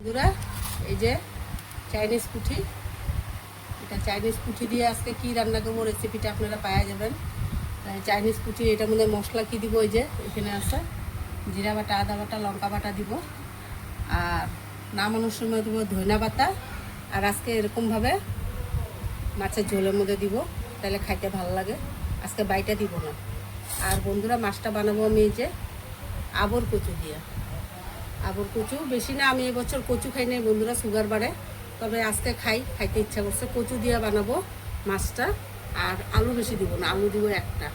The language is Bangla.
বন্ধুরা এই যে চাইনিজ পুঁটি, এটা চাইনিজ পুঁটি দিয়ে আজকে কী রান্না করবো রেসিপিটা আপনারা পাওয়া যাবেন। চাইনিজ পুঁটি এটার মধ্যে মশলা কী দিব, ওই যে এখানে আছে জিরা বাটা, আদা বাটা, লঙ্কা বাটা দিব, আর নামানোর সময় দেবো ধনিয়া পাতা, আর আজকে এরকমভাবে মাছের ঝোলের মধ্যে দিব, তাহলে খাইতে ভালো লাগে। আজকে বাইটা দিব না। আর বন্ধুরা মাছটা বানাবো আমি এই যে আবর কচু দিয়ে। আবর কচু বেশি না, আমি এবছর কচু খাই নাই বন্ধুরা, সুগার বাড়ে, তবে আজকে খাইতে ইচ্ছা করছে। কচু দিয়ে বানাবো মাছটা, আর আলু বেশি দিব না, আলু দিব একটা।